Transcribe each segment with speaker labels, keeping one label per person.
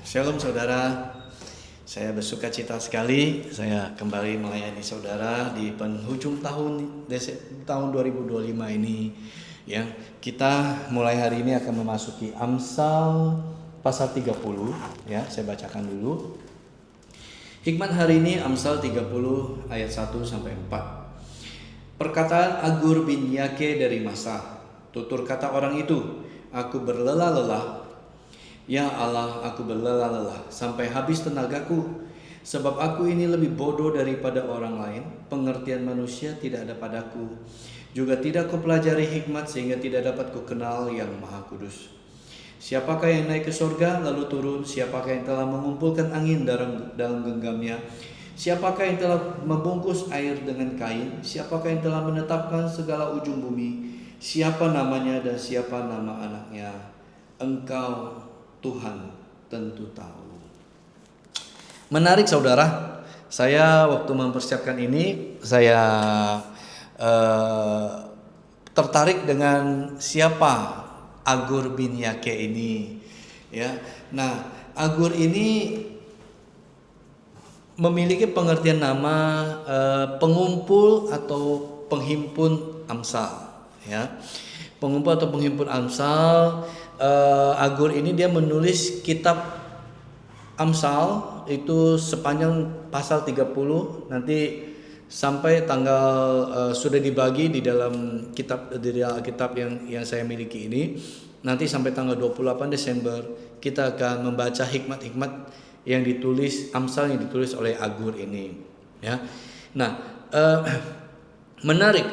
Speaker 1: Shalom saudara, saya bersuka cita sekali saya kembali melayani saudara di penghujung tahun 2025 ini. Ya, kita mulai hari ini akan memasuki Amsal pasal 30 ya, saya bacakan dulu. Hikmat hari ini Amsal 30 ayat 1 sampai 4. Perkataan Agur bin Yake dari Masa. Tutur kata orang itu, aku berlelah-lelah. Ya Allah, aku berlelah-lelah sampai habis tenagaku. Sebab aku ini lebih bodoh daripada orang lain. Pengertian manusia tidak ada padaku. Juga tidak kupelajari hikmat sehingga tidak dapat kukenal yang maha kudus. Siapakah yang naik ke surga lalu turun? Siapakah yang telah mengumpulkan angin dalam genggamnya? Siapakah yang telah membungkus air dengan kain? Siapakah yang telah menetapkan segala ujung bumi? Siapa namanya dan siapa nama anaknya? Engkau Tuhan tentu tahu. Menarik saudara, saya waktu mempersiapkan ini saya tertarik dengan siapa Agur bin Yake ini, ya. Nah, Agur ini memiliki pengertian nama pengumpul atau penghimpun Amsal, ya. Pengumpul atau penghimpun Amsal. Agur ini dia menulis kitab Amsal itu sepanjang pasal 30 nanti sampai tanggal sudah dibagi di dalam kitab yang saya miliki ini, nanti sampai tanggal 28 Desember kita akan membaca hikmat-hikmat yang ditulis Amsal yang ditulis oleh Agur ini, ya. Nah, menarik,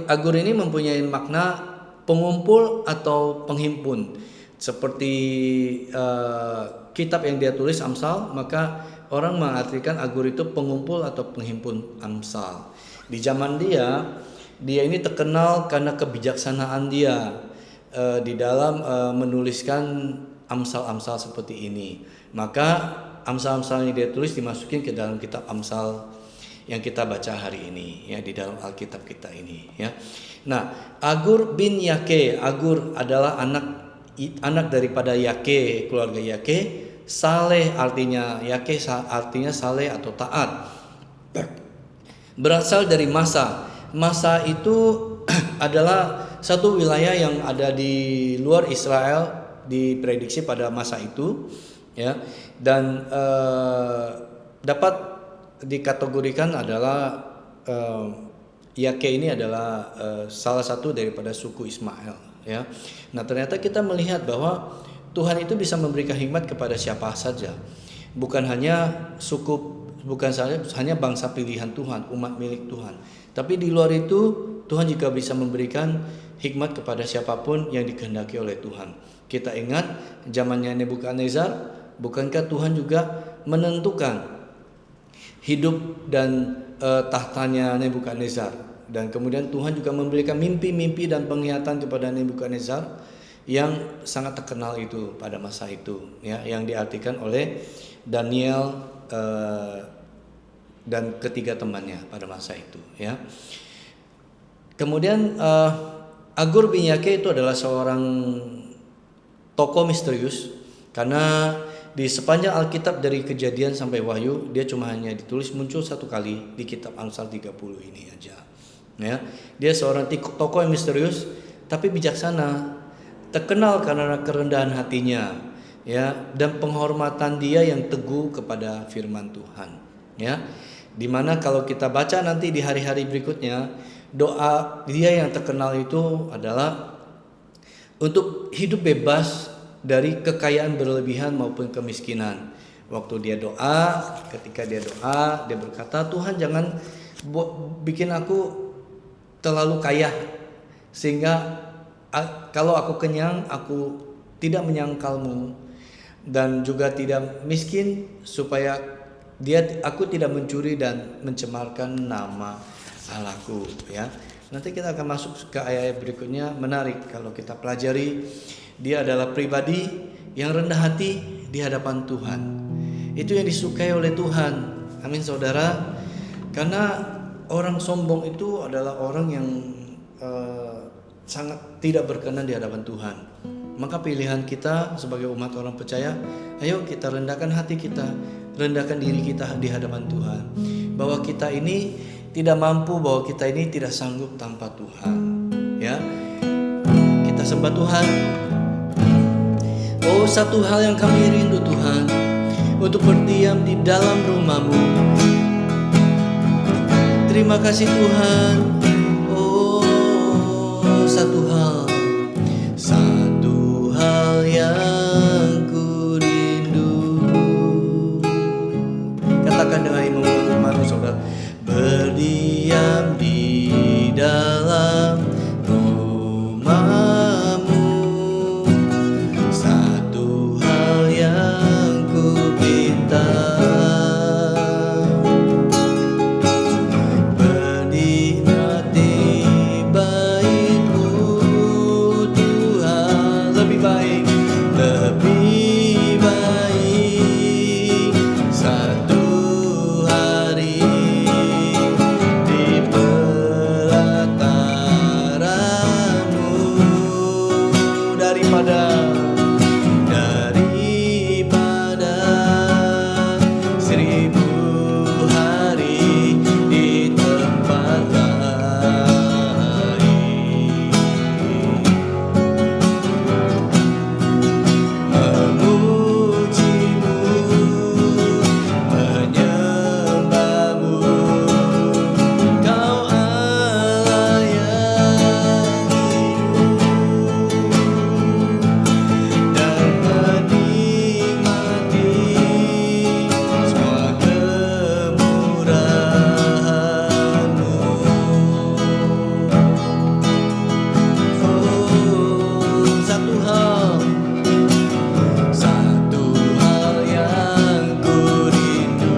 Speaker 1: Agur ini mempunyai makna pengumpul atau penghimpun. Seperti kitab yang dia tulis Amsal, maka orang mengartikan Agur itu pengumpul atau penghimpun Amsal. Di zaman dia ini terkenal karena kebijaksanaan dia di dalam menuliskan Amsal-Amsal seperti ini. Maka Amsal-Amsal yang dia tulis dimasukin ke dalam kitab Amsal yang kita baca hari ini, ya, di dalam Alkitab kita ini, ya. Nah, Agur bin Yake, Agur adalah anak daripada Yake, keluarga Yake. Saleh artinya, Yake artinya saleh atau taat. Berasal dari Masa. Masa itu adalah satu wilayah yang ada di luar Israel, diprediksi pada masa itu, ya. Dan dapat dikategorikan adalah Yake ini adalah salah satu daripada suku Ismail, ya. Nah, ternyata kita melihat bahwa Tuhan itu bisa memberikan hikmat kepada siapa saja, bukan hanya hanya bangsa pilihan Tuhan, umat milik Tuhan, tapi di luar itu Tuhan juga bisa memberikan hikmat kepada siapapun yang dikehendaki oleh Tuhan. Kita ingat zamannya Nebukadnezar, bukankah Tuhan juga menentukan hidup dan tahtanya Nebukadnezar, dan kemudian Tuhan juga memberikan mimpi-mimpi dan penglihatan kepada Nebukadnezar yang sangat terkenal itu pada masa itu, ya, yang diartikan oleh Daniel dan ketiga temannya pada masa itu, ya. Kemudian Agur bin Yake itu adalah seorang tokoh misterius karena di sepanjang Alkitab dari Kejadian sampai Wahyu dia cuma hanya ditulis muncul satu kali di kitab Amsal 30 ini aja, ya. Dia seorang tokoh yang misterius tapi bijaksana, terkenal karena kerendahan hatinya, ya, dan penghormatan dia yang teguh kepada firman Tuhan, ya. Dimana kalau kita baca nanti di hari-hari berikutnya, doa dia yang terkenal itu adalah untuk hidup bebas dari kekayaan berlebihan maupun kemiskinan. Waktu dia doa, ketika dia doa, dia berkata, Tuhan jangan bikin aku terlalu kaya sehingga kalau aku kenyang aku tidak menyangkalmu, dan juga tidak miskin supaya aku tidak mencuri dan mencemarkan nama Allahku, ya. Nanti kita akan masuk ke ayat berikutnya, menarik kalau kita pelajari. Dia adalah pribadi yang rendah hati di hadapan Tuhan. Itu yang disukai oleh Tuhan. Amin saudara. Karena orang sombong itu adalah orang yang sangat tidak berkenan di hadapan Tuhan. Maka pilihan kita sebagai umat orang percaya, ayo kita rendahkan hati kita, rendahkan diri kita di hadapan Tuhan, bahwa kita ini tidak mampu, bahwa kita ini tidak sanggup tanpa Tuhan. Ya, kita sembah Tuhan. Oh, satu hal yang kami rindu Tuhan, untuk berdiam di dalam rumah-Mu. Terima kasih Tuhan. Oh, satu hal yang ku rindu. Katakan dengan iman saudara, berdiam di dalam rumah-Mu. Satu hal yang ku pinta, menikmati baik-Mu Tuhan. Lebih baik satu hari di pelataran-Mu daripada seribu hari di tempat lain. Memuji-Mu, menyembah-Mu, Kau Allah yang hidup, dan menikmati semua kemurahan-Mu. Oh, satu hal yang ku rindu,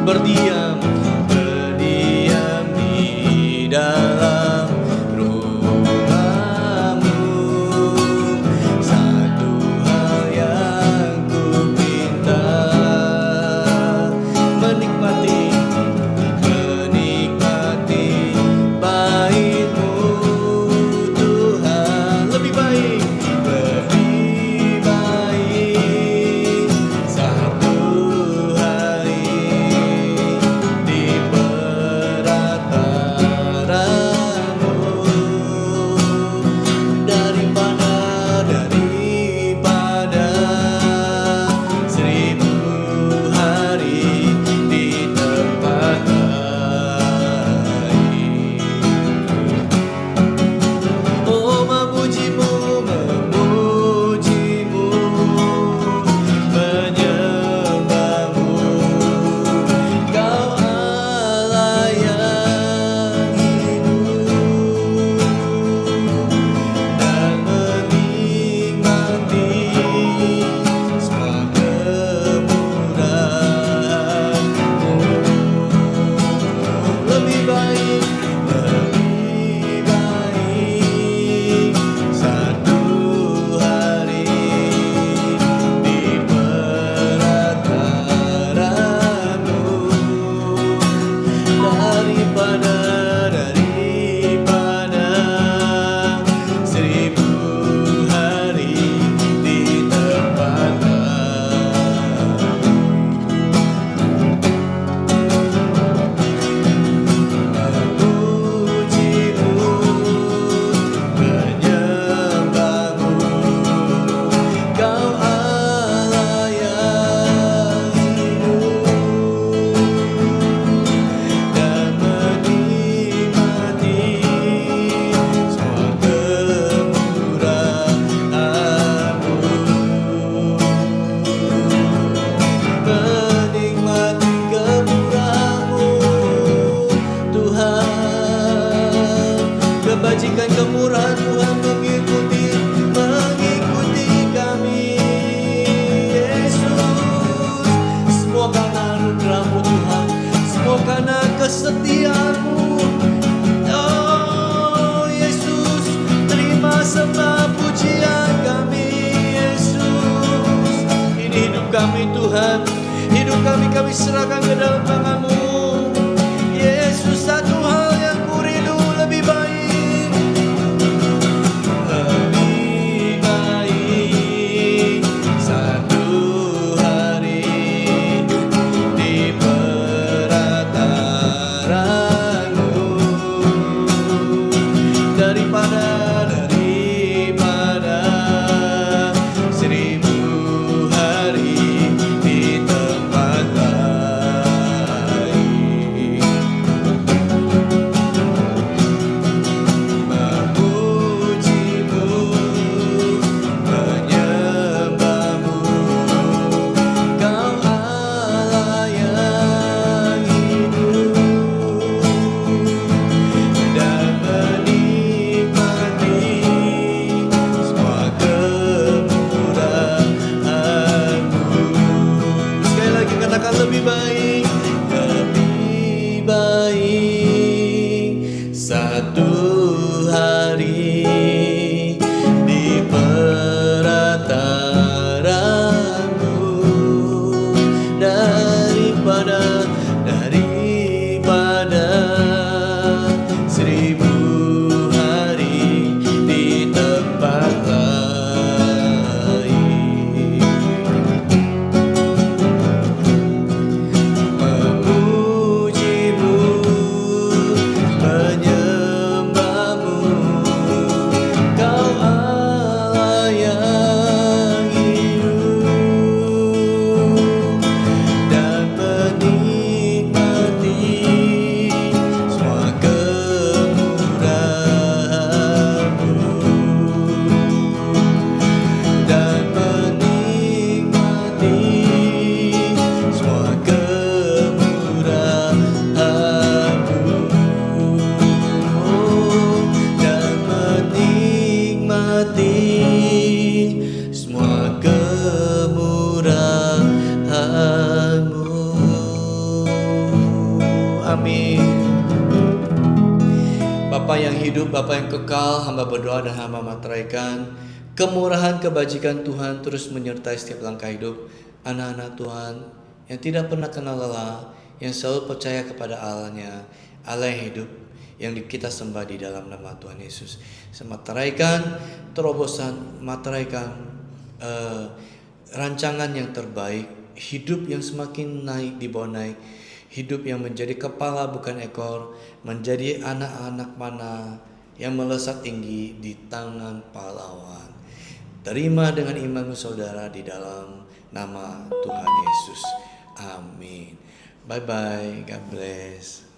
Speaker 1: berdiam di dalam rumah-Mu. Satu hal yang ku pinta, menikmati baik-Mu Tuhan. Lebih baik satu hari di pelataran-Mu daripada seribu hari di tempat lain. Oh, memuji-Mu, menyembah-Mu, Kau Allah yang hidup, dan menikmati semua kemurahan-Mu. Lebih baik satu hari di pelataran-Mu daripada seribu hari di tempat lain. Memuji-Mu, menyembah-Mu, Kau Allah yang hidup, dan menikmati semua kemurahan-Mu. Menikmati kemurahan-Mu Tuhan, kebajikan kemurahan Tuhan mengikuti kami Yesus. Semua karena anugerah-Mu Tuhan, semua karena kesetiaan-Mu. Oh Yesus, terima sembah pujian kami Yesus. Ini hidup kami Tuhan, hidup kami serahkan ke dalam tangan-Mu Yesus. Satu hal yang ku rindu, lebih baik Bapa yang hidup, Bapa yang kekal, hamba berdoa dan hamba materaikan kemurahan kebajikan Tuhan terus menyertai setiap langkah hidup anak-anak Tuhan yang tidak pernah kenal lelah, yang selalu percaya kepada Allahnya, Allah yang hidup, yang kita sembah di dalam nama Tuhan Yesus. Materaikan terobosan, materaikan rancangan yang terbaik, hidup yang semakin naik di bawah naik, hidup yang menjadi kepala bukan ekor, menjadi anak-anak mana yang melesat tinggi di tangan pahlawan. Terima dengan imanmu saudara di dalam nama Tuhan Yesus. Amin. Bye bye. God bless.